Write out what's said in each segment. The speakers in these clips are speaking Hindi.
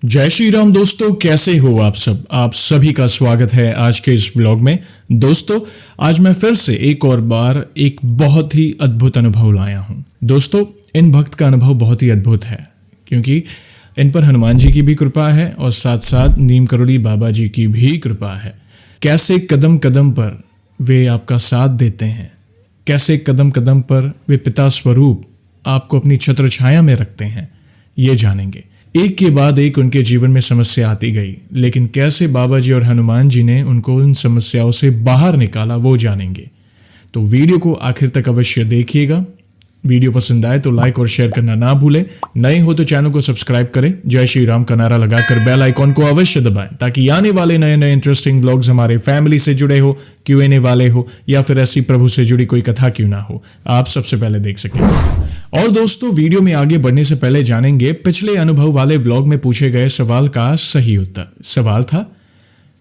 जय श्री राम दोस्तों, कैसे हो आप सब। आप सभी का स्वागत है आज के इस व्लॉग में। दोस्तों, आज मैं फिर से एक और बार एक बहुत ही अद्भुत अनुभव लाया हूं। दोस्तों, इन भक्त का अनुभव बहुत ही अद्भुत है क्योंकि इन पर हनुमान जी की भी कृपा है और साथ साथ नीम करोली बाबा जी की भी कृपा है। कैसे कदम कदम पर वे आपका साथ देते हैं, कैसे कदम कदम पर वे पिता स्वरूप आपको अपनी छत्र छाया में रखते हैं, ये जानेंगे। एक के बाद एक उनके जीवन में समस्या आती गई, लेकिन कैसे बाबा जी और हनुमान जी ने उनको उन समस्याओं से बाहर निकाला, वो जानेंगे। तो वीडियो को आखिर तक अवश्य देखिएगा। वीडियो पसंद आए तो लाइक और शेयर करना ना भूलें। नए हो तो चैनल को सब्सक्राइब करें। जय श्री राम का नारा लगाकर बेल आइकॉन को अवश्य दबाएं ताकि आने वाले नए नए इंटरेस्टिंग व्लॉग्स हमारे फैमिली से जुड़े हो, Q&A वाले हो या फिर ऐसी प्रभु से जुड़ी कोई कथा क्यों ना हो, आप सबसे पहले देख सकें। और दोस्तों, वीडियो में आगे बढ़ने से पहले जानेंगे पिछले अनुभव वाले व्लॉग में पूछे गए सवाल का सही उत्तर। सवाल था,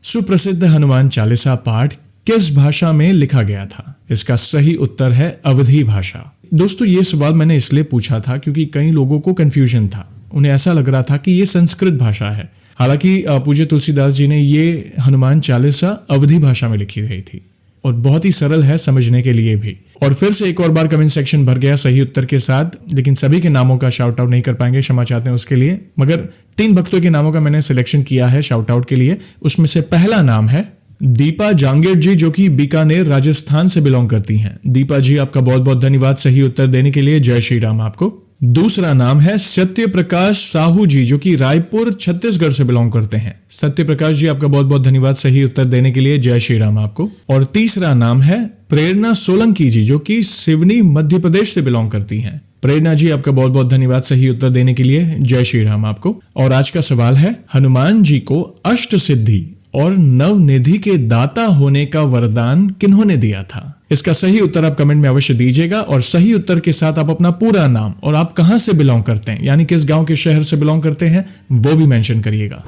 सुप्रसिद्ध हनुमान चालीसा पाठ किस भाषा में लिखा गया था? इसका सही उत्तर है अवधी भाषा। दोस्तों, ये सवाल मैंने इसलिए पूछा था क्योंकि कई लोगों को कंफ्यूजन था। उन्हें ऐसा लग रहा था कि ये संस्कृत भाषा है, हालांकि पूज्य तुलसीदास जी ने ये हनुमान चालीसा अवधी भाषा में लिखी गई थी और बहुत ही सरल है समझने के लिए भी। और फिर से एक और बार कमेंट सेक्शन भर गया सही उत्तर के साथ, लेकिन सभी के नामों का शाउट आउट नहीं कर पाएंगे, क्षमा चाहते हैं उसके लिए। मगर 3 भक्तों के नामों का मैंने सिलेक्शन किया है शाउट आउट के लिए। उसमें से पहला नाम है दीपा जांगेड़ जी, जो कि बीकानेर राजस्थान से बिलोंग करती हैं। दीपा जी, आपका बहुत बहुत धन्यवाद सही उत्तर देने के लिए। जय श्री राम आपको। दूसरा नाम है सत्य प्रकाश साहू जी, जो कि रायपुर छत्तीसगढ़ से बिलोंग करते हैं। सत्य प्रकाश जी, आपका बहुत बहुत धन्यवाद सही उत्तर देने के लिए। जय श्री राम आपको। और तीसरा नाम है प्रेरणा सोलंकी जी, जो कि सिवनी मध्य प्रदेश से बिलोंग करती हैं। प्रेरणा जी, आपका बहुत बहुत धन्यवाद सही उत्तर देने के लिए। जय श्री राम आपको। और आज का सवाल है, हनुमान जी को अष्ट सिद्धि और नवनिधि के दाता होने का वरदान किन्होंने दिया था? इसका सही उत्तर आप कमेंट में अवश्य दीजिएगा और सही उत्तर के साथ आप अपना पूरा नाम और आप कहां से बिलोंग करते हैं, यानी किस गांव के शहर से बिलोंग करते हैं, वो भी मेंशन करिएगा।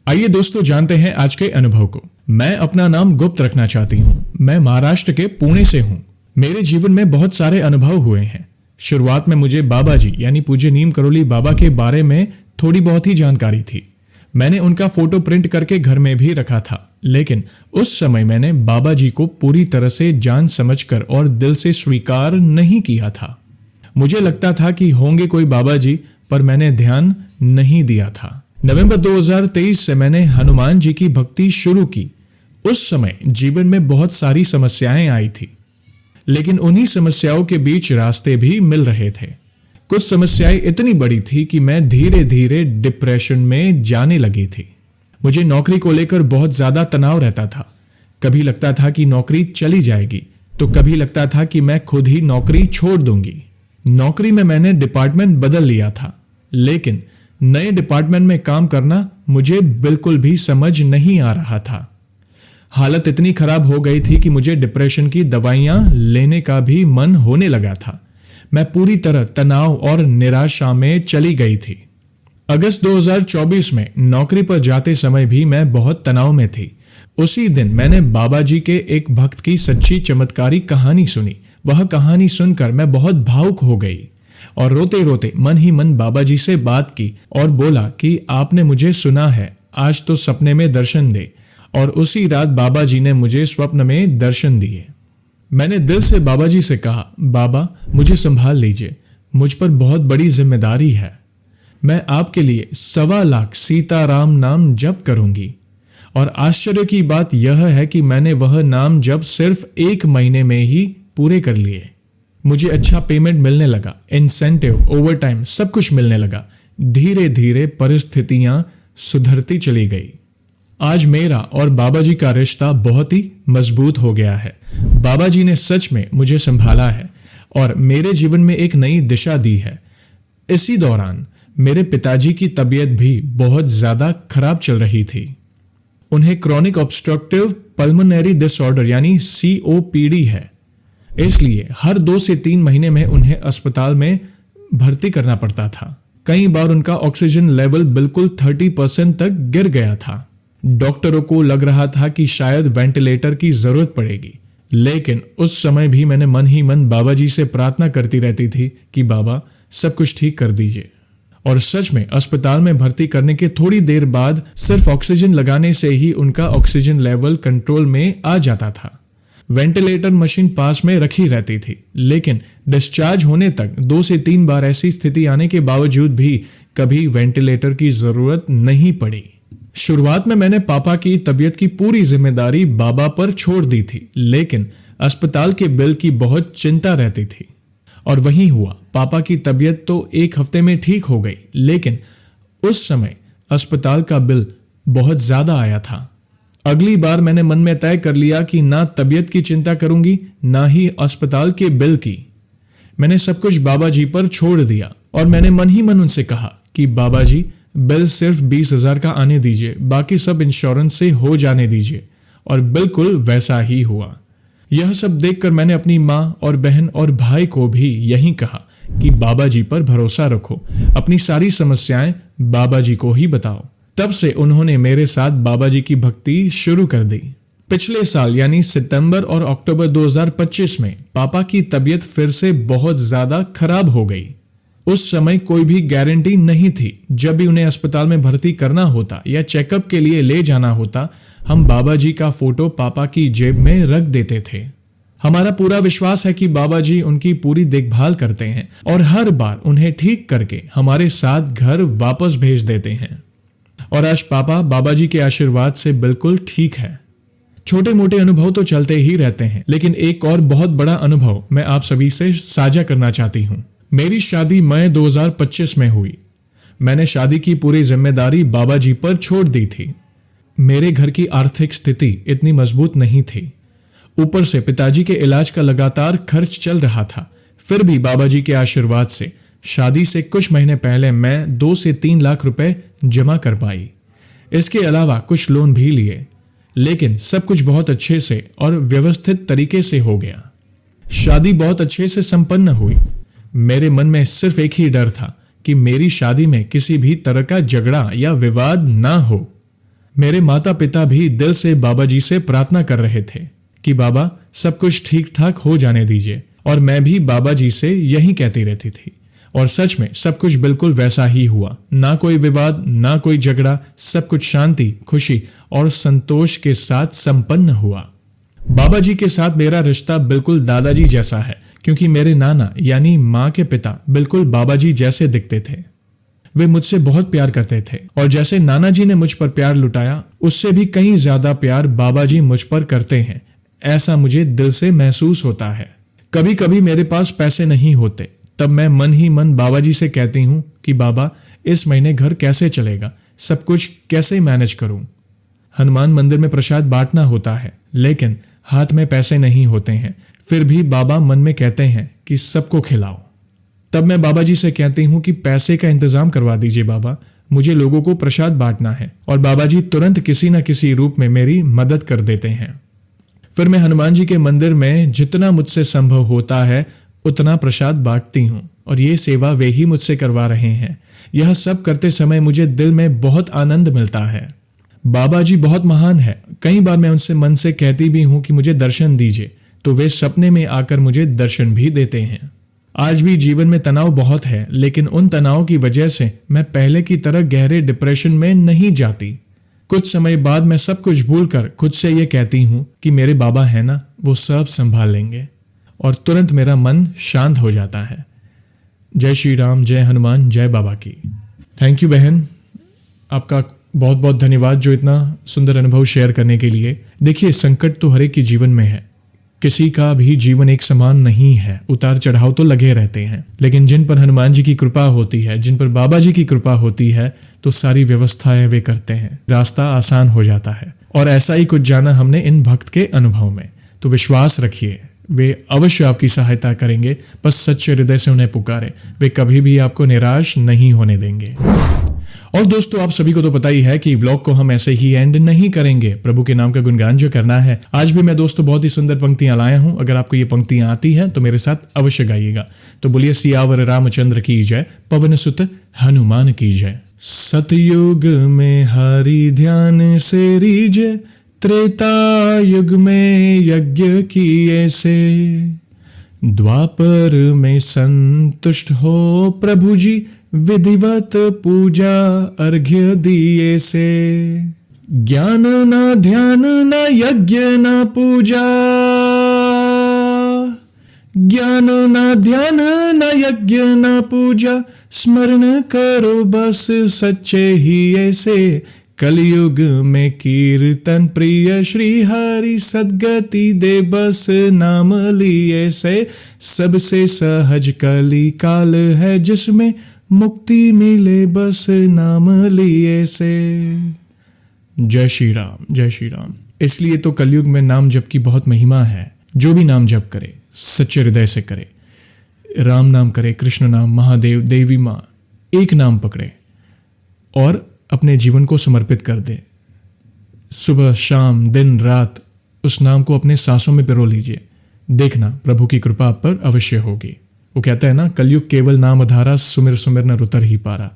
आइए दोस्तों, जानते हैं आज के अनुभव को। मैं अपना नाम गुप्त रखना चाहती हूं। मैं महाराष्ट्र के पुणे से हूं। मेरे जीवन में बहुत सारे अनुभव हुए हैं। शुरुआत में मुझे बाबा जी यानी पूज्य नीम करोली बाबा के बारे में थोड़ी बहुत ही जानकारी थी। मैंने उनका फोटो प्रिंट करके घर में भी रखा था, लेकिन उस समय मैंने बाबा जी को पूरी तरह से जान समझकर और दिल से स्वीकार नहीं किया था। मुझे लगता था कि होंगे कोई बाबा जी, पर मैंने ध्यान नहीं दिया था। नवंबर 2023 से मैंने हनुमान जी की भक्ति शुरू की। उस समय जीवन में बहुत सारी समस्याएं आई थी, लेकिन उन्हीं समस्याओं के बीच रास्ते भी मिल रहे थे। कुछ समस्याएं इतनी बड़ी थी कि मैं धीरे धीरे डिप्रेशन में जाने लगी थी। मुझे नौकरी को लेकर बहुत ज्यादा तनाव रहता था। कभी लगता था कि नौकरी चली जाएगी, तो कभी लगता था कि मैं खुद ही नौकरी छोड़ दूंगी। नौकरी में मैंने डिपार्टमेंट बदल लिया था, लेकिन नए डिपार्टमेंट में काम करना मुझे बिल्कुल भी समझ नहीं आ रहा था। हालत इतनी खराब हो गई थी कि मुझे डिप्रेशन की दवाइयां लेने का भी मन होने लगा था। मैं पूरी तरह तनाव और निराशा में चली गई थी। अगस्त 2024 में नौकरी पर जाते समय भी मैं बहुत तनाव में थी। उसी दिन मैंने बाबा जी के एक भक्त की सच्ची चमत्कारी कहानी सुनी। वह कहानी सुनकर मैं बहुत भावुक हो गई और रोते रोते मन ही मन बाबा जी से बात की और बोला कि आपने मुझे सुना है, आज तो सपने में दर्शन दे। और उसी रात बाबा जी ने मुझे स्वप्न में दर्शन दिए। मैंने दिल से बाबा जी से कहा, बाबा मुझे संभाल लीजिए, मुझ पर बहुत बड़ी जिम्मेदारी है। मैं आपके लिए 1.25 लाख सीताराम नाम जप करूंगी। और आश्चर्य की बात यह है कि मैंने वह नाम जप सिर्फ 1 महीने में ही पूरे कर लिए। मुझे अच्छा पेमेंट मिलने लगा, इंसेंटिव, ओवरटाइम, सब कुछ मिलने लगा। धीरे धीरे परिस्थितियां सुधरती चली गई। आज मेरा और बाबा जी का रिश्ता बहुत ही मजबूत हो गया है। बाबा जी ने सच में मुझे संभाला है और मेरे जीवन में एक नई दिशा दी है। इसी दौरान मेरे पिताजी की तबीयत भी बहुत ज्यादा खराब चल रही थी। उन्हें क्रॉनिक ऑब्स्ट्रक्टिव पल्मोनरी डिसऑर्डर यानी COPD है। इसलिए हर 2 से 3 महीने में उन्हें अस्पताल में भर्ती करना पड़ता था। कई बार उनका ऑक्सीजन लेवल बिल्कुल 30% तक गिर गया था। डॉक्टरों को लग रहा था कि शायद वेंटिलेटर की जरूरत पड़ेगी, लेकिन उस समय भी मैंने मन ही मन बाबा जी से प्रार्थना करती रहती थी कि बाबा सब कुछ ठीक कर दीजिए। और सच में अस्पताल में भर्ती करने के थोड़ी देर बाद सिर्फ ऑक्सीजन लगाने से ही उनका ऑक्सीजन लेवल कंट्रोल में आ जाता था। वेंटिलेटर मशीन पास में रखी रहती थी, लेकिन डिस्चार्ज होने तक 2 से 3 बार ऐसी स्थिति आने के बावजूद भी कभी वेंटिलेटर की जरूरत नहीं पड़ी। शुरुआत में मैंने पापा की तबीयत की पूरी जिम्मेदारी बाबा पर छोड़ दी थी, लेकिन अस्पताल के बिल की बहुत चिंता रहती थी। और वही हुआ, पापा की तबीयत तो 1 हफ्ते में ठीक हो गई, लेकिन उस समय अस्पताल का बिल बहुत ज्यादा आया था। अगली बार मैंने मन में तय कर लिया कि ना तबीयत की चिंता करूंगी, ना ही अस्पताल के बिल की। मैंने सब कुछ बाबा जी पर छोड़ दिया और मैंने मन ही मन उनसे कहा कि बाबा जी, बिल सिर्फ 20,000 का आने दीजिए, बाकी सब इंश्योरेंस से हो जाने दीजिए। और बिल्कुल वैसा ही हुआ। यह सब देखकर मैंने अपनी माँ और बहन और भाई को भी यही कहा कि बाबा जी पर भरोसा रखो, अपनी सारी समस्याएं बाबा जी को ही बताओ। तब से उन्होंने मेरे साथ बाबा जी की भक्ति शुरू कर दी। पिछले साल यानी सितंबर और अक्टूबर 2025 में पापा की तबीयत फिर से बहुत ज्यादा खराब हो गई। उस समय कोई भी गारंटी नहीं थी। जब भी उन्हें अस्पताल में भर्ती करना होता या चेकअप के लिए ले जाना होता, हम बाबा जी का फोटो पापा की जेब में रख देते थे। हमारा पूरा विश्वास है कि बाबा जी उनकी पूरी देखभाल करते हैं और हर बार उन्हें ठीक करके हमारे साथ घर वापस भेज देते हैं। और आज पापा बाबा जी के आशीर्वाद से बिल्कुल ठीक है। छोटे मोटे अनुभव तो चलते ही रहते हैं, लेकिन एक और बहुत बड़ा अनुभव मैं आप सभी से साझा करना चाहती हूँ। मेरी शादी मई 2025 में हुई। मैंने शादी की पूरी जिम्मेदारी बाबा जी पर छोड़ दी थी। मेरे घर की आर्थिक स्थिति इतनी मजबूत नहीं थी। ऊपर से पिताजी के इलाज का लगातार खर्च चल रहा था। फिर भी बाबा जी के आशीर्वाद से शादी से कुछ महीने पहले मैं 2 से 3 लाख रुपए जमा कर पाई। इसके अलावा कुछ लोन भी लिए, लेकिन सब कुछ बहुत अच्छे से और व्यवस्थित तरीके से हो गया। शादी बहुत अच्छे से संपन्न हुई। मेरे मन में सिर्फ एक ही डर था कि मेरी शादी में किसी भी तरह का झगड़ा या विवाद ना हो। मेरे माता पिता भी दिल से बाबा जी से प्रार्थना कर रहे थे कि बाबा सब कुछ ठीक ठाक हो जाने दीजिए, और मैं भी बाबा जी से यही कहती रहती थी। और सच में सब कुछ बिल्कुल वैसा ही हुआ। ना कोई विवाद, ना कोई झगड़ा, सब कुछ शांति, खुशी और संतोष के साथ संपन्न हुआ। बाबा जी के साथ मेरा रिश्ता बिल्कुल दादाजी जैसा है, क्योंकि मेरे नाना यानी माँ के पिता बिल्कुल बाबा जी जैसे दिखते थे। वे मुझसे बहुत प्यार करते थे, और जैसे नाना जी ने मुझ पर प्यार लुटाया, उससे भी कहीं ज्यादा प्यार बाबा जी मुझ पर करते हैं। ऐसा मुझे दिल से महसूस होता है। कभी कभी मेरे पास पैसे नहीं होते, तब मैं मन ही मन बाबा जी से कहती हूँ कि बाबा, इस महीने घर कैसे चलेगा, सब कुछ कैसे मैनेज करूं। हनुमान मंदिर में प्रसाद बांटना होता है, लेकिन हाथ में पैसे नहीं होते हैं। फिर भी बाबा मन में कहते हैं कि सबको खिलाओ। तब मैं बाबा जी से कहती हूँ कि पैसे का इंतजाम करवा दीजिए बाबा, मुझे लोगों को प्रसाद बांटना है। और बाबा जी तुरंत किसी न किसी रूप में मेरी मदद कर देते हैं। फिर मैं हनुमान जी के मंदिर में जितना मुझसे संभव होता है उतना प्रसाद बांटती हूँ, और ये सेवा वे ही मुझसे करवा रहे हैं। यह सब करते समय मुझे दिल में बहुत आनंद मिलता है। बाबा जी बहुत महान है। कई बार मैं उनसे मन से कहती भी हूँ कि मुझे दर्शन दीजिए, तो वे सपने में आकर मुझे दर्शन भी देते हैं। आज भी जीवन में तनाव बहुत है, लेकिन उन तनाव की वजह से मैं पहले की तरह गहरे डिप्रेशन में नहीं जाती। कुछ समय बाद मैं सब कुछ भूलकर खुद से ये कहती हूँ कि मेरे बाबा है ना, वो सब संभाल लेंगे, और तुरंत मेरा मन शांत हो जाता है। जय श्री राम, जय हनुमान, जय बाबा की। थैंक यू बहन, आपका बहुत बहुत धन्यवाद जो इतना सुंदर अनुभव शेयर करने के लिए। देखिए, संकट तो हर एक के जीवन में है। किसी का भी जीवन एक समान नहीं है, उतार चढ़ाव तो लगे रहते हैं, लेकिन जिन पर हनुमान जी की कृपा होती है, जिन पर बाबा जी की कृपा होती है, तो सारी व्यवस्थाएं वे करते हैं, रास्ता आसान हो जाता है। और ऐसा ही कुछ जाना हमने इन भक्त के अनुभव में। तो विश्वास रखिए, वे अवश्य आपकी सहायता करेंगे। बस सच्चे हृदय से उन्हें पुकारे, वे कभी भी आपको निराश नहीं होने देंगे। और दोस्तों, आप सभी को तो पता ही है कि व्लॉग को हम ऐसे ही एंड नहीं करेंगे, प्रभु के नाम का गुणगान जो करना है। आज भी मैं दोस्तों बहुत ही सुंदर पंक्तियां लाया हूं। अगर आपको ये पंक्तियां आती हैं तो मेरे साथ अवश्य गाइएगा। तो बोलिए, सियावर रामचंद्र की जय, पवन सुत हनुमान की जय। सतयुग में हरि ध्यान से रीझे, त्रेता युग में यज्ञ किए से, द्वापर में संतुष्ट हो प्रभु जी, विधिवत पूजा अर्घ्य दिए से। ज्ञान न ध्यान न यज्ञ न पूजा, ज्ञान न ध्यान न यज्ञ न पूजा, स्मरण करो बस सच्चे ही ऐसे। कलयुग में कीर्तन प्रिय श्री हरि, सद्गति दे बस नाम लिए से। सबसे सहज कली काल है जिसमें, मुक्ति मिले बस नाम लिए से। जय श्री राम, जय श्री राम। इसलिए तो कलयुग में नाम जप की बहुत महिमा है। जो भी नाम जप करे सच्चे हृदय से करे, राम नाम करे, कृष्ण नाम, महादेव, देवी माँ, एक नाम पकड़े और अपने जीवन को समर्पित कर दे। सुबह शाम दिन रात उस नाम को अपने सांसों में पिरो लीजिए, देखना प्रभु की कृपा आप पर अवश्य होगी। वो कहता है ना, कलयुग केवल नाम अधारा, सुमिर सुमिर न रुतर ही पारा।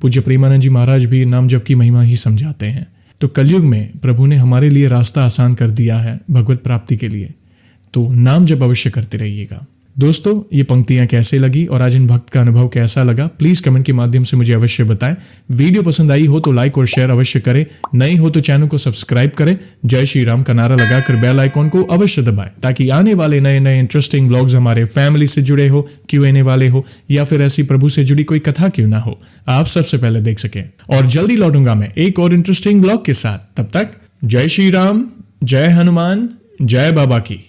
पूज्य प्रेमानंद जी महाराज भी नाम जप की महिमा ही समझाते हैं। तो कलयुग में प्रभु ने हमारे लिए रास्ता आसान कर दिया है भगवत प्राप्ति के लिए, तो नाम जप अवश्य करते रहिएगा। दोस्तों, ये पंक्तियां कैसे लगी और आज इन भक्त का अनुभव कैसा लगा, प्लीज कमेंट के माध्यम से मुझे अवश्य बताएं। वीडियो पसंद आई हो तो लाइक और शेयर अवश्य करें, नई हो तो चैनल को सब्सक्राइब करें, जय श्री राम का नारा लगाकर बेल आइकॉन को अवश्य दबाएं, ताकि आने वाले नए नए इंटरेस्टिंग व्लॉग्स हमारे फैमिली से जुड़े हो, Q&A वाले हो, या फिर ऐसी प्रभु से जुड़ी कोई कथा क्यों ना हो, आप सबसे पहले देख सकें। और जल्दी लौटूंगा मैं एक और इंटरेस्टिंग व्लॉग के साथ। तब तक जय श्री राम, जय हनुमान, जय बाबा की।